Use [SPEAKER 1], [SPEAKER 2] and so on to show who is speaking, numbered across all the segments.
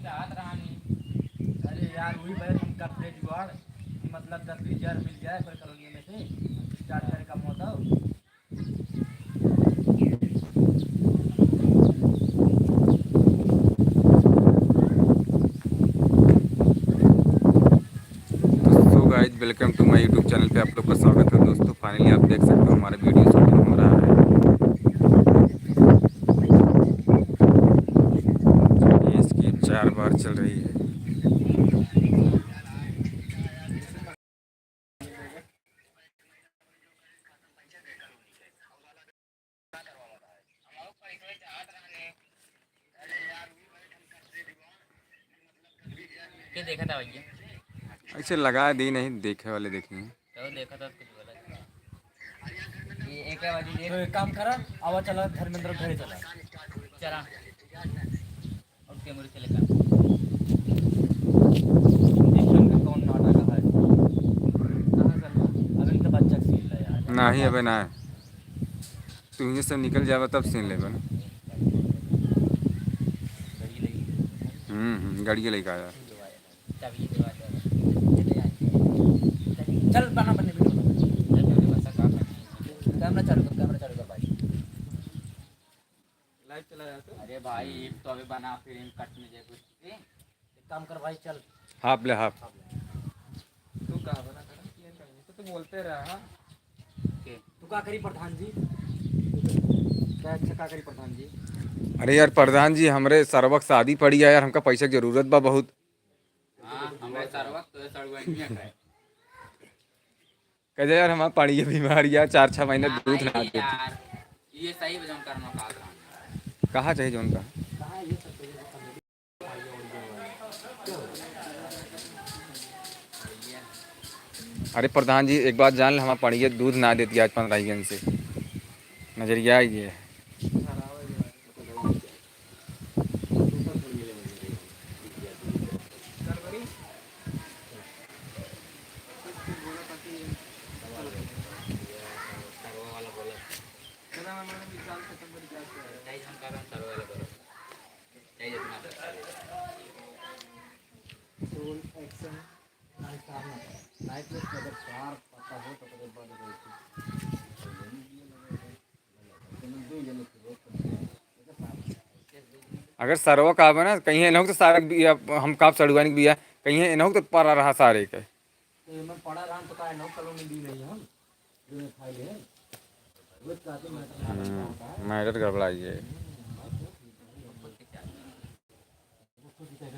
[SPEAKER 1] चाहत रहानी। अरे यार वही भाई हम करते जुगाड़ कि मतलब 10-20 हज़ार मिल जाए पर कॉलोनी में से स्टार्ट करे कम होता हो।
[SPEAKER 2] So guys welcome to my YouTube channel पे आप लोग का स्वागत है दोस्तों। फाइनली आप देख सकते हो हमारा वीडियो शूटिंग हो रहा है। ये इसकी 4 बार चल रही है।
[SPEAKER 1] क्या देखा था भैया?
[SPEAKER 2] ऐसे लगा दी नहीं, देखे वाले देखेंगे।
[SPEAKER 1] तो देखा था कुछ बोला ये एक बजे तो एक काम करा आवा चला धर्मेंद्र घरे चला चला और कैमरे चले का देखने का कौन नाटक है कहाँ चल अब इनका बच्चा सील है यार
[SPEAKER 2] ना ही अबे ना तू ये सब निकल जावा तब सीन ले बन।
[SPEAKER 1] घड़ी लगी
[SPEAKER 2] गाड़ी लेके आया।
[SPEAKER 1] चाबी दिलवा दे चल बना बनने कैमरा चालू कर भाई लाइव चला जाता। अरे भाई तो अभी बना फिर कट में जाए कुछ एक काम कर भाई चल
[SPEAKER 2] हाफ ले हाफ।
[SPEAKER 1] तू का बना कर तो बोलते रहा तू का करी प्रधान जी क्या अच्छा का करी प्रधान जी।
[SPEAKER 2] अरे यार प्रधान जी हमरे सर्वक शादी पड़ी है यार, हमका पैसा की जरूरत बा बहुत।
[SPEAKER 1] हां हमें सर्वक तो सर्वज्ञ है
[SPEAKER 2] कहे यार हमारा पड़ी है बीमारी यार, 4-6 महीने दूध ना देती।
[SPEAKER 1] यार ये सही वजन करना का
[SPEAKER 2] कहाँ चाहिए जोन का। अरे प्रधान जी एक बात जान ले, हमारा पड़ी है दूध ना देती आज 15 दिन से। नजरिया ये है। अगर सरवा का ना कहीं एनहु तो सारे बिया हम काप सड़ुआनी के बिया कहीं एनहु तो पर रहा सारे के
[SPEAKER 1] मैं पढ़ा रहा तो का नो कॉलोनी दी नहीं हम जो मैं खाई है वो चाहते मैं
[SPEAKER 2] मैटर गड़बड़ाई है।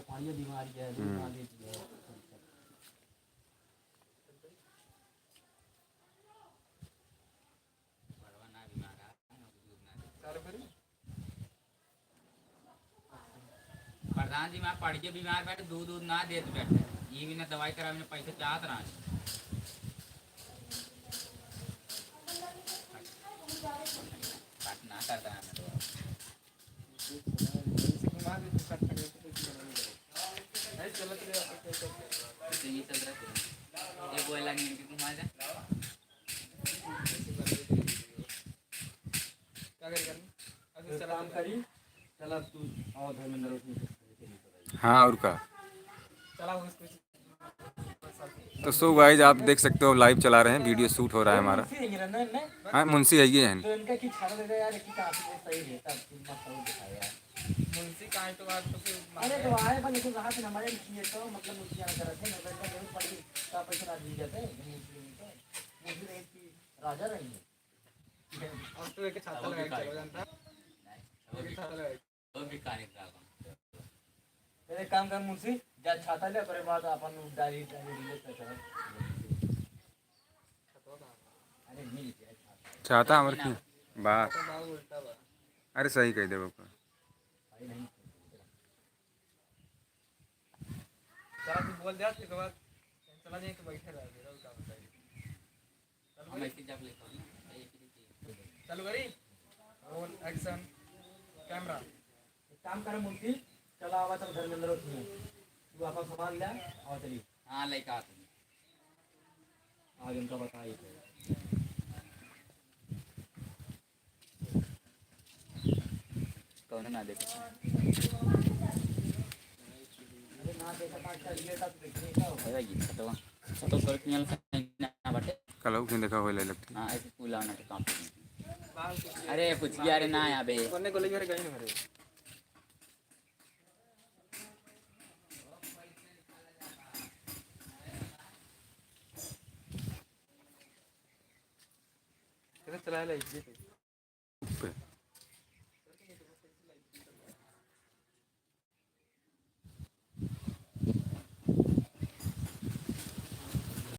[SPEAKER 1] पानी बीमारी है प्रधान जी मैं पढ़ के बीमार बैठे दूध दूध ना देते बैठे ये भी ना दवाई करा में पैसे चाहत रहा ना करता है ये बोला नहीं कि घुमा जा क्या काम करी चला तू आओ धर्मेंद्र
[SPEAKER 2] हाँ और का।
[SPEAKER 1] चला
[SPEAKER 2] तो सो गाइज आप देख सकते हो लाइव चला रहे हैं, वीडियो शूट हो रहा है हमारा। हाँ मुंशी है ये हैं।
[SPEAKER 1] तो इनका की छाड़ा दे यार की काफी सही रहता मत हो दिखाया मुंशी का तो बात तो फिर अरे तो आए पर लेकिन राहत हमारे लिए तो मतलब मुंशी आ कर थे नगर का जरूर पड़ी का पैसा राज दी जाते मुंशी रही की राजा रही है और तो एक छाता लगा के चलो जानता छाता लगा तो भी काने का मेरे काम कर मुंशी जा छाता ले करे बाद अपन डायरी ले कर अरे मिल गया
[SPEAKER 2] चाहता हमारे की बात अरे सही कह दे बाबा।
[SPEAKER 1] चला तू बोल दे उसके बाद चला जाए तो बैठे रह मेरा काम बताइए हम ऐसे जब लेता हूं चालू करी रोल एक्शन कैमरा एक काम कर मुंशी चला आवा चल घर में अंदर उठिए तू अपन सामान ले आओ चलिए हां लेके आ तुम आज उनका बताइए कौन ना देखो
[SPEAKER 3] Ada gitu tuh. Satu kulitnya lah bate.
[SPEAKER 2] kalau किन देखा हुआ लगती
[SPEAKER 3] हाँ ऐसे पुलाव ना काम. अरे पूछ गया अरे ना यहाँ पे.
[SPEAKER 2] कोने को लेकर गए ना चला चला ले